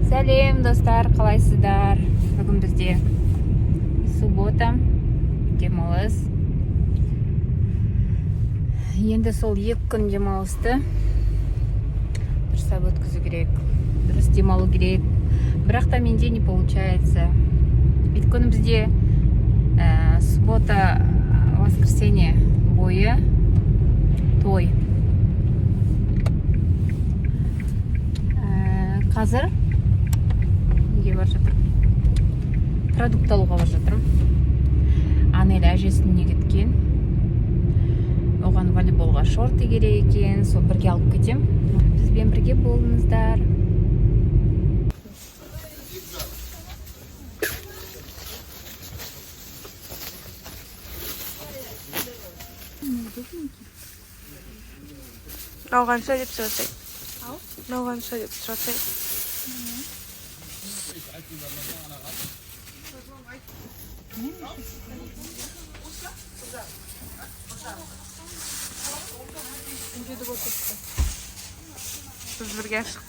Сәлем достар, қалайсыздар? Бүгін бізде суббота, демалыс. Енді сол 2 күн демалысты дұрыстап өткізу керек, дұрыс демалу керек. Бірақ та менде не получается. Өйткені бізде суббота, воскресенье бойы той. Қазір неге бар жатырмын? Продукт алуға бар жатырмын. Анель әжесіне кеткен. Оған волейболға шорты керек екен. Сол бірге алып кетем. Бізбен бірге болыңыздар. Науғанша деп сұрасай. Науғанша деп сұрасай. Біз бірге шықтық.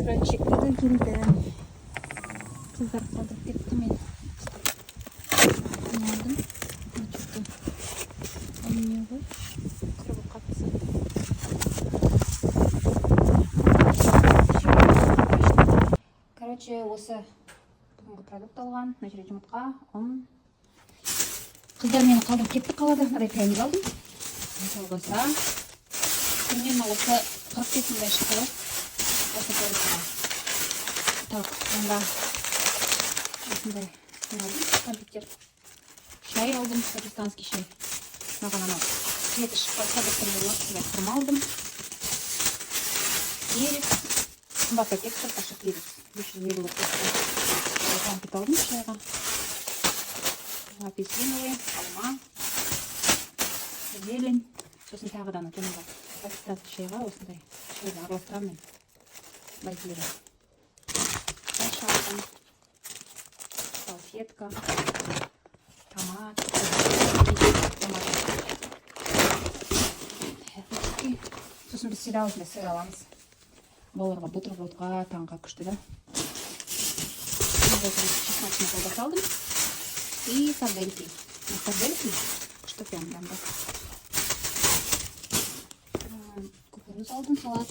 Короче, келді. Қыздар қалдырып кетті мен. Не алдым? Не ғой? Қырып қатысы. Короче, осы бүгінгі продукт алған. Мына жерде жұмыртқа, ұн. Қыздар мені қалдырып кетті қалада. Мынадай пряник алдым. Мысалы болса, күннен осы 45 мыңдай шықты. Осы продуктыға. Так, онда осындай алдым, компьютер. Шай алдым, пакистанский шай. Маған анау цветі шықпаса бір құрма алдым. Перец, қымбат пакет, қашық перец. 500 мл. Компьютер алдым шайға. Апельсиновый, алма, зелень. Сосын тағыдан жаңағы пакистанский шайға осындай шайды араластырамын мен. Базилия. Шалфам, салфетка, томат, сосын біз сыр аламыз. Балаларға бутербродқа, таңға күшті да. Чесночный колбаса алдым. И сардельки. Сардельки күшті прям дамба. Кукуруз алдым, салат.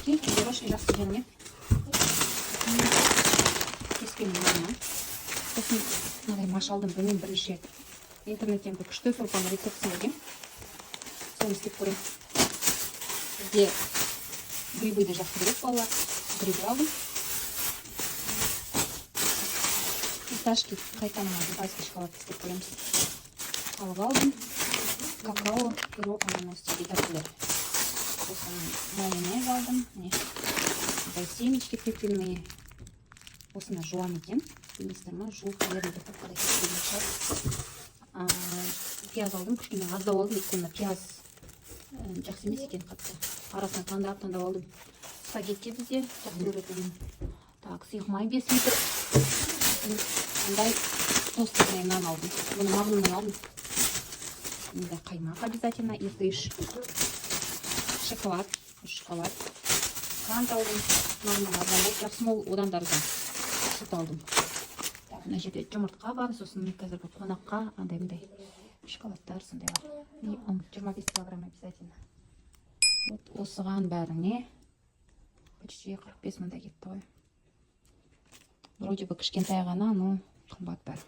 Горошки жақсы жеңе. Кеспен мынаны. Сосын мынадай маш алдым, білмеймін бірінші рет. Интернеттен бір күшті сорпаны рецептісін көргем. Соны істеп көрем. Бізде грибыйды жақсы көреді балалар. Грибы алдым. Фисташки қайтадан дубайский шоколад істеп көреміз. Алып алдым. Какао, пирог, ананас дейді тәртілер. Майонез алдым. Семечки пепельные. Осына жуан екен. Білмейсіздер ма? Жуық ерінді тапқада кеткен шығар. Пияз алдым. Күшкене аздау алдым. Өйткені пияз жақсы емес екен қатты. Арасынан таңдап алдым. Спагетти бізде жақсы көретін. Так, сұйық май 5 литр. Ондай тостный нан алдым. Бұны магнумнан алдым. Енді қаймақ обязательно. Иртыш. Шоколад, қант алдым, жақсы мол одан дарыздан сүт алдым. Мына жерде жұмыртқа бар, сосын қазіргі қонаққа андай шоколадтар сондай бар. И 25 килограмм обязательно. Вот осыған бәріне почти 45 мыңдай кетті ғой. Вроде бы кішкентай ғана, но қымбат бәрі.